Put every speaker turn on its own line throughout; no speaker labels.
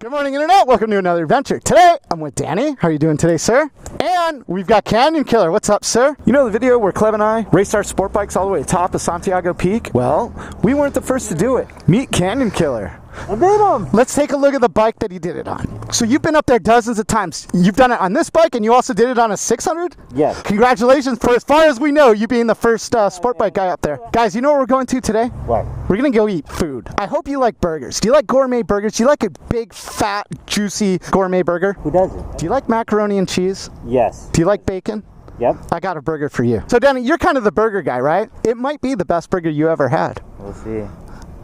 Good morning, Internet. Welcome to another adventure. Today, I'm with Danny. How are you doing today, sir? And we've got Canyon Killer. What's up, sir? You know the video where Clem and I raced our sport bikes all the way to the top of Santiago Peak? Well, we weren't the first to do it. Meet Canyon Killer. I made him! Let's take a look at the bike that he did it on. So you've been up there dozens of times. You've done it on this bike, and you also did it on a 600?
Yes.
Congratulations for, as far as we know, you being the first sport bike guy up there. Guys, you know what we're going to today?
What?
We're gonna go eat food. I hope you like burgers. Do you like gourmet burgers? Do you like a big, fat, juicy gourmet burger?
Who doesn't?
Do you like macaroni and cheese?
Yes.
Do you like bacon?
Yep.
I got a burger for you. So Danny, you're kind of the burger guy, right? It might be the best burger you ever had.
We'll see.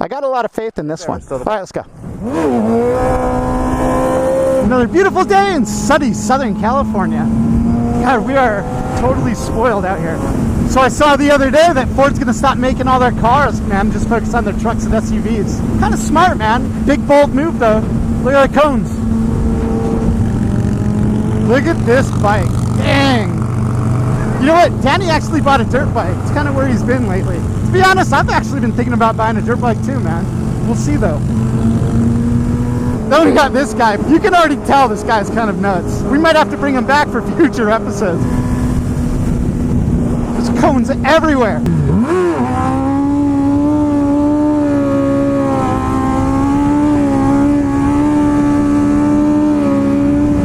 I got a lot of faith in this one. All right, let's go. Another beautiful day in sunny Southern California. God, we are totally spoiled out here. So I saw the other day that Ford's gonna stop making all their cars, man, just focus on their trucks and SUVs. Kind of smart, man. Big, bold move, though. Look at the cones. Look at this bike. Dang. You know what? Danny actually bought a dirt bike. It's kind of where he's been lately. To be honest, I've actually been thinking about buying a dirt bike too, man. We'll see, though. Then we got this guy. You can already tell this guy's kind of nuts. We might have to bring him back for future episodes. There's cones everywhere.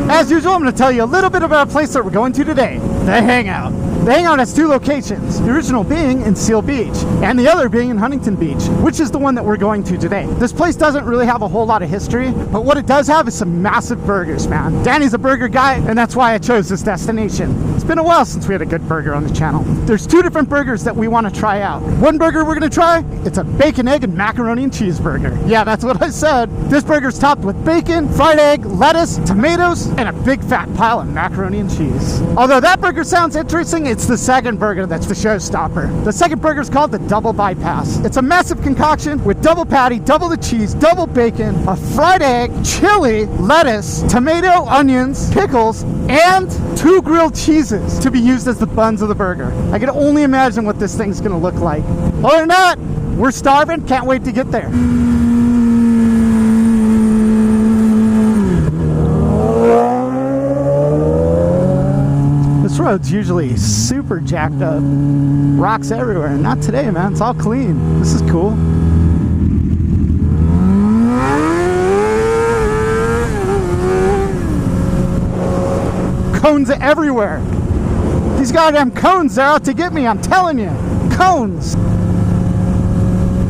As usual, I'm going to tell you a little bit about a place that we're going to today, the Hangout. The Hangout has two locations, the original being in Seal Beach, and the other being in Huntington Beach, which is the one that we're going to today. This place doesn't really have a whole lot of history, but what it does have is some massive burgers, man. Danny's a burger guy, and that's why I chose this destination. It's been a while since we had a good burger on the channel. There's two different burgers that we want to try out. One burger we're going to try, it's a bacon, egg, and macaroni and cheese burger. Yeah, that's what I said. This burger's topped with bacon, fried egg, lettuce, tomatoes, and a big fat pile of macaroni and cheese. Although that burger sounds interesting, it's the second burger that's the showstopper. The second burger is called the Double Bypass. It's a massive concoction with double patty, double the cheese, double bacon, a fried egg, chili, lettuce, tomato, onions, pickles, and 2 grilled cheeses to be used as the buns of the burger. I can only imagine what this thing's gonna look like. Other than that, we're starving, can't wait to get there. This road's usually super jacked up. Rocks everywhere. Not today, man. It's all clean. This is cool. Cones everywhere. These goddamn cones, they're out to get me. I'm telling you. Cones.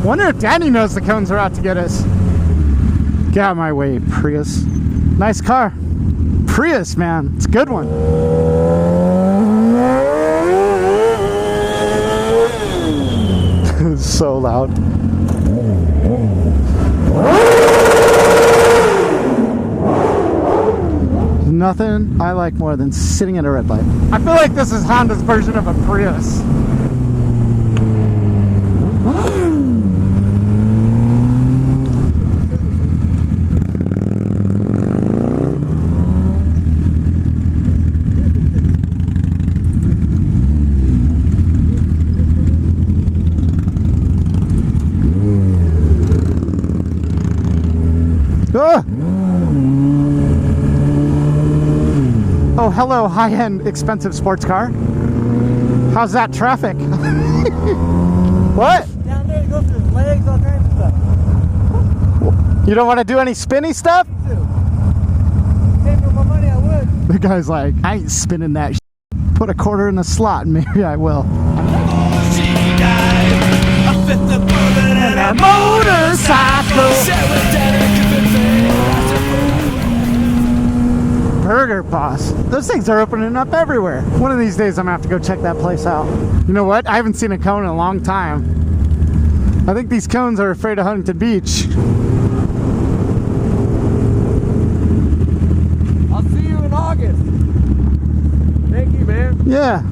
Wonder if Danny knows the cones are out to get us. Get out of my way, Prius. Nice car. Prius, man. It's a good one. It's so loud. Nothing I like more than sitting at a red light. I feel like this is Honda's version of a Prius. Ah! Oh, hello, high-end, expensive sports car. How's that traffic? What?
Down there, go through his legs, all kinds of stuff.
You don't want to do any spinny stuff?
Pay for my money, I would.
The guy's like, I ain't spinning that shit. Put a quarter in the slot and maybe I will. And a motorcycle. Burger Boss. Those things are opening up everywhere. One of these days I'm gonna have to go check that place out. You know what? I haven't seen a cone in a long time. I think these cones are afraid of Huntington Beach.
I'll see you in August. Thank you, man.
Yeah.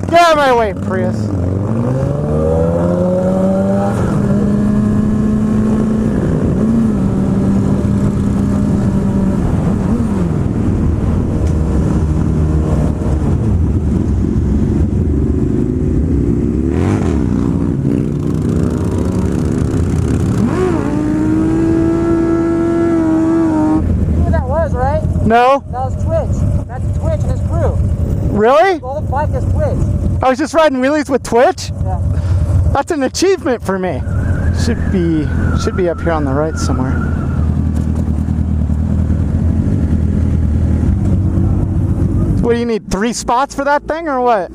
Get out of my way, Prius. No?
That was Twitch. That's Twitch and his crew.
Really?
The whole bike is Twitch.
I was just riding wheelies with Twitch?
Yeah.
That's an achievement for me. Should be up here on the right somewhere. What do you need, 3 spots for that thing or what?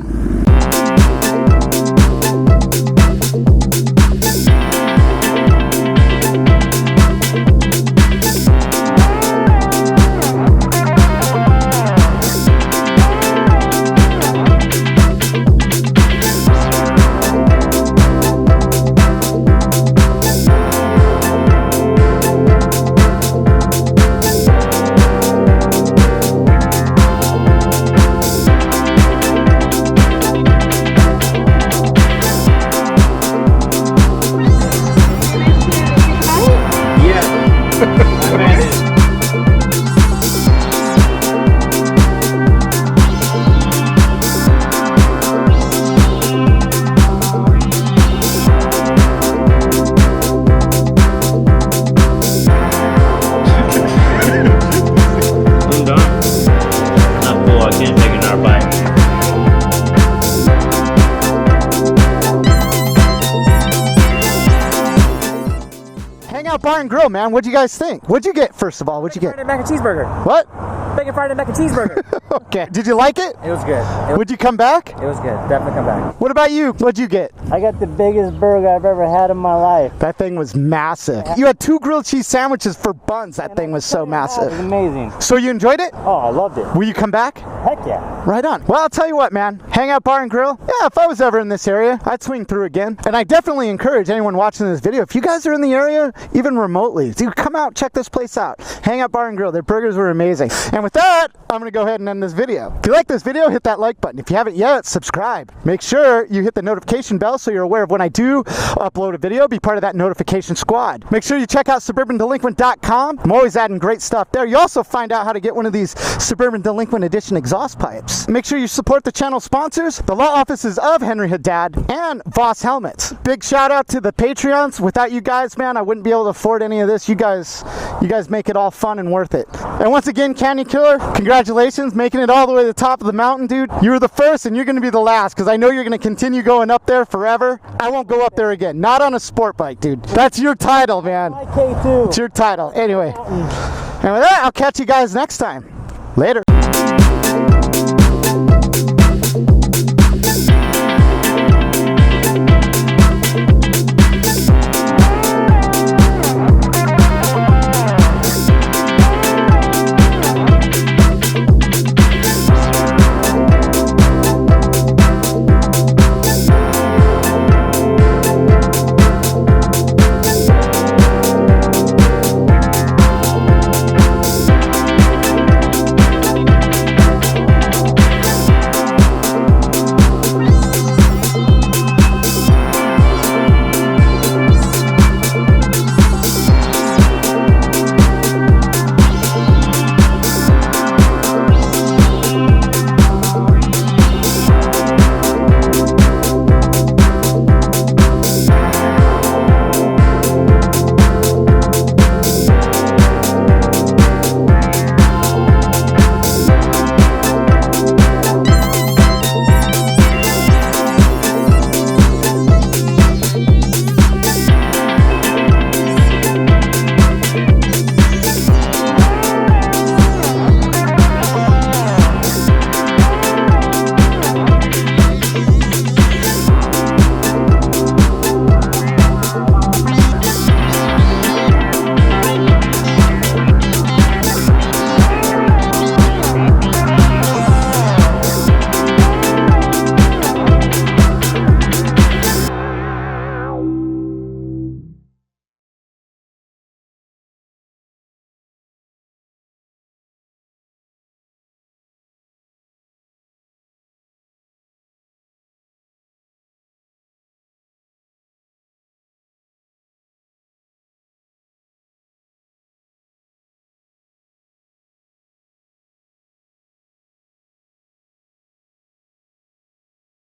Hangout Bar and Grill, man. What'd you guys think? What'd you get, first of all? What'd you get?
Friday mac and cheeseburger.
What?
Bacon fried mac and cheeseburger.
Okay. Did you like it?
It was good.
Would you come back?
It was good. Definitely come back.
What about you? What'd you get?
I got the biggest burger I've ever had in my life.
That thing was massive. You had 2 grilled cheese sandwiches for buns. That thing was so
It was
massive.
amazing.
So you enjoyed it?
Oh, I loved it.
Will you come back?
Heck yeah.
Right on. Well, I'll tell you what, man. Hangout Bar and Grill. Yeah, if I was ever in this area, I'd swing through again. And I definitely encourage anyone watching this video, if you guys are in the area, even remotely, dude, come out, check this place out. Hangout Bar and Grill. Their burgers were amazing. And with that, I'm going to go ahead and end this video. If you like this video, hit that like button. If you haven't yet, subscribe. Make sure you hit the notification bell so you're aware of when I do upload a video. Be part of that notification squad. Make sure you check out SuburbanDelinquent.com. I'm always adding great stuff there. You also find out how to get one of these Suburban Delinquent Edition exhaust pipes. Make sure you support the channel sponsors, the law offices of Henry Haddad and Voss Helmets. Big shout out to the Patreons. Without you guys, man, I wouldn't be able to afford any of this. You guys make it all fun and worth it. And once again, Canyon Killer, congratulations, making it all the way to the top of the mountain, dude. You were the first and you're going to be the last, because I know you're going to continue going up there forever. I won't go up there again. Not on a sport bike, dude. That's your title, man.
My K2.
It's your title. Anyway. And with that, I'll catch you guys next time. Later.